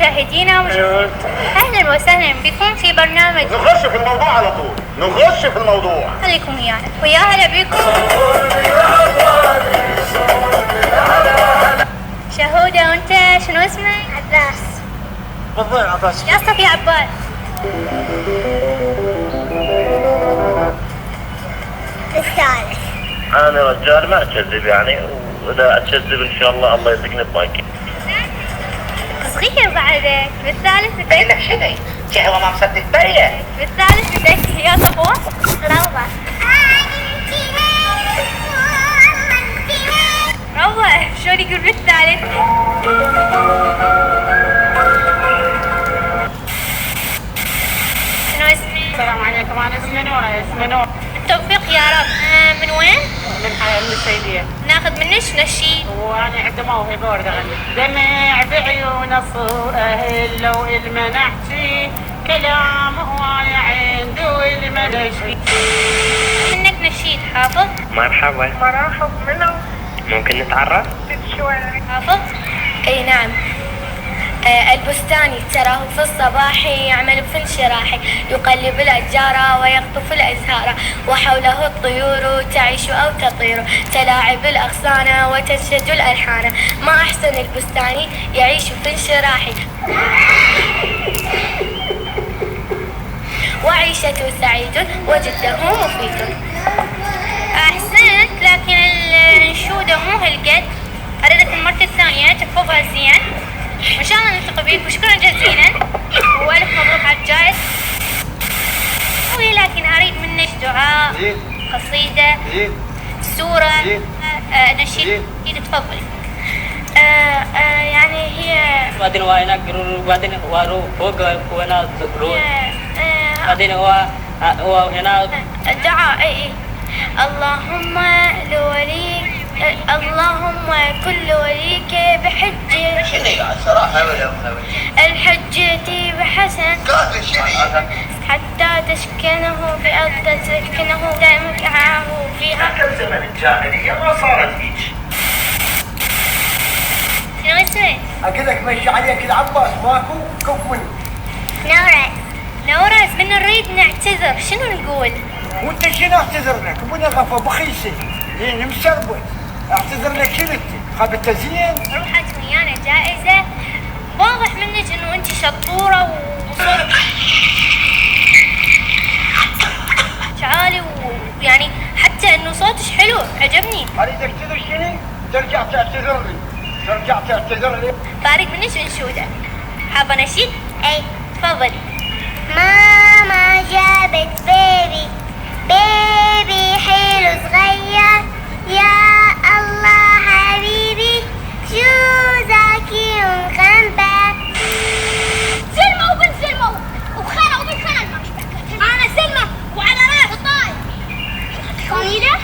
مشاهدينا أهلا وسهلا بكم في برنامج نخش في الموضوع على طول، نخش في الموضوع. خليكم ويانا ويا هلا بكم. شهودة وانت شنو اسمك؟ عباس. بالضبط عباس. يا صف يا عباس. الثالث. أنا رجال ما أكذب يعني، وإذا أكذب إن شاء الله الله يرزقني بمايكي. صغير بعدك. بالثالث بدك لك شنو؟ هو ما مصدق بريه. بالثالث بدك يا صفوة. روضة. روضة شلون يقول بالثالث؟ شنو اسمك؟ السلام عليكم، انا اسمي نورة. اسمي نور. بالتوفيق يا رب. من وين؟ من السيدية. ناخذ منك نشيد. وانا عندي موهبة ورد اغني. دمع بعيون الصائل لو المنحتي كلام وانا عنده المنشي. منك نشيد حافظ؟ مرحبا. مرحب منو؟ ممكن نتعرف؟ شوي. حافظ؟ اي نعم. البستاني تراه في الصباح يعمل في انشراح، يقلب الأشجار ويقطف الأزهار، وحوله الطيور تعيش أو تطير، تلاعب الأغصان وتنشد الألحان، ما أحسن البستاني يعيش في انشراح، وعيشته سعيد وجده مفيد. أحسنت، لكن الأنشودة مو هالقد. أريدك المرة الثانية تحفظها زين، وإن شاء الله نلتقي بيك، وشكرا جزيلا وألف مبروك على الجائزة. ولكن أريد منك دعاء، قصيدة، سورة، نشيد. تفضلي. يعني هي بعدين وانا بعدين وارو فوق وانا رو بعدين هو هنا الدعاء. اي اللهم لوليك، اللهم كل وليك بحج شنو يعني صراحة الحجة بحسن قال شنو؟ حتى تسكنه في أرض تسكنه دائما فيها. كم زمن الجاهلية ما صارت هيك. شنو اسمك؟ اقولك مشي عليك العباس ماكو كفن. نورة. نورة، بدنا نريد نعتذر، شنو نقول؟ وانت شنو اعتذر لك؟ ابونا غفا بخيسه يعني مسربل. اعتذر لك انت خابت زين. روحت ويانا جائزة، واضح منك انه انت شطورة وصوتك عالي، ويعني حتى انه صوتك حلو عجبني. اريد اعتذر شنو؟ ترجع تعتذر لي. ترجع تعتذر لي. فارق منك انشودة. حابة نشيد؟ اي. تفضلي. ماما جابت بيبي، بيبي حلو صغير، يا الله حبيبي شو ذكي ومغنبر. سلمى وبنت سلمى وخالة وبنت خالة. أنا سلمى وعلى راس الطاي. فانيلة؟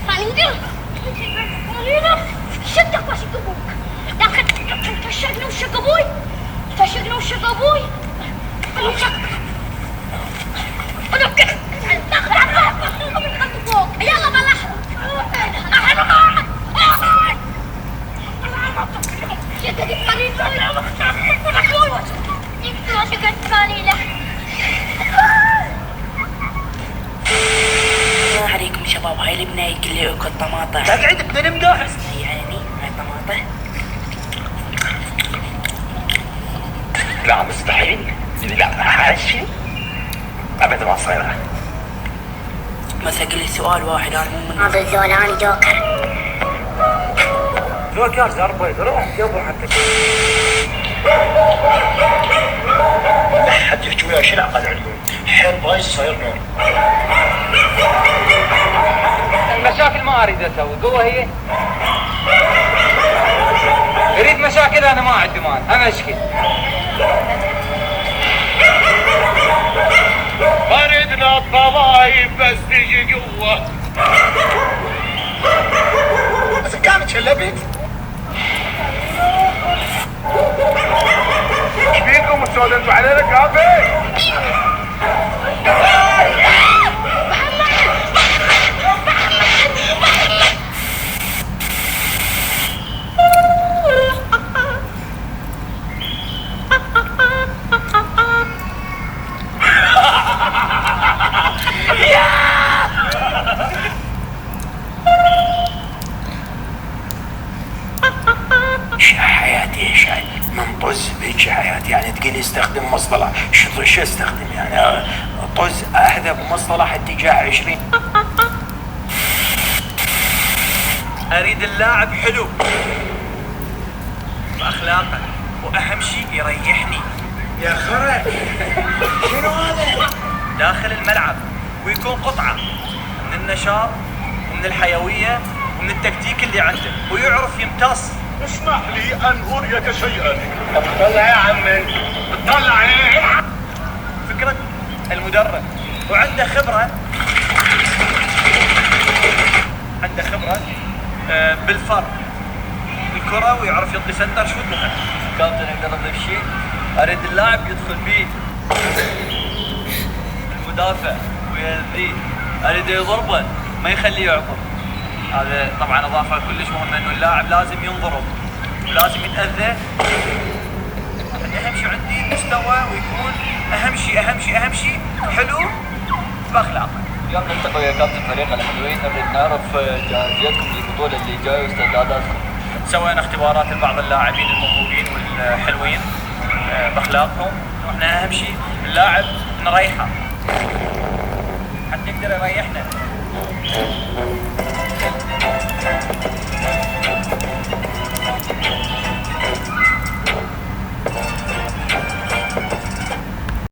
فانيلة؟ فانيلة؟ شدك وشك أبوك. لكن فشقنا وشك أبوي. فشقنا وشك أبوي. يلا بلح. السلام عليكم شباب. هاي البناية يقول لي اكل طماطة. تقعد بدنا نمدح. يعني هاي طماطة. لا مستحيل. لا حاشي ابدا ما صايره. بس اقول لي سؤال واحد انا مو من هذا الزولاني جوكر. جوكر ضربه روح قبل حتى. لا حد يحكي وياه شنو عقد العيون. حيل بايظ صاير نور. المشاكل ما اريد اسوي قوه هي. اريد مشاكل انا ما عندي مال امشكل. أردنا الطوايف بس تجي قوة. بس كانت شلبت. ايش بيكم تسولفوا علينا كافي؟ شاي من طز بهيك حياتي. يعني تقول لي استخدم مصطلح شو استخدم يعني؟ طز اهدى بمصطلح اتجاه 20. اريد اللاعب حلو باخلاقه واهم شيء يريحني. يا خرا شنو هذا؟ داخل الملعب ويكون قطعه من النشاط ومن الحيويه ومن التكتيك اللي عنده ويعرف يمتص. اسمح لي ان اريك شيئا. طلع يا عمي. طلع ايه؟ فكره المدرب وعنده خبره بالفر بالكره ويعرف يعطي سنتر شوت مثلا. كابتن اقدر اضيف شيء؟ اريد اللاعب يدخل بيه المدافع ويأذيه، اريد يضربه ما يخليه يعطر. هذا طبعا اضافه كلش مهمه انه اللاعب لازم ينضرب ولازم يتاذى. اهم شيء عندي المستوى ويكون اهم شيء حلو باخلاقه. اليوم نلتقي يا كابتن فريق الحلوين، نريد نعرف جاهزيتكم للبطوله اللي جايه واستعداداتكم. سوينا اختبارات لبعض اللاعبين الموهوبين والحلوين باخلاقهم، واحنا اهم شيء اللاعب نريحه حتى يقدر يريحنا.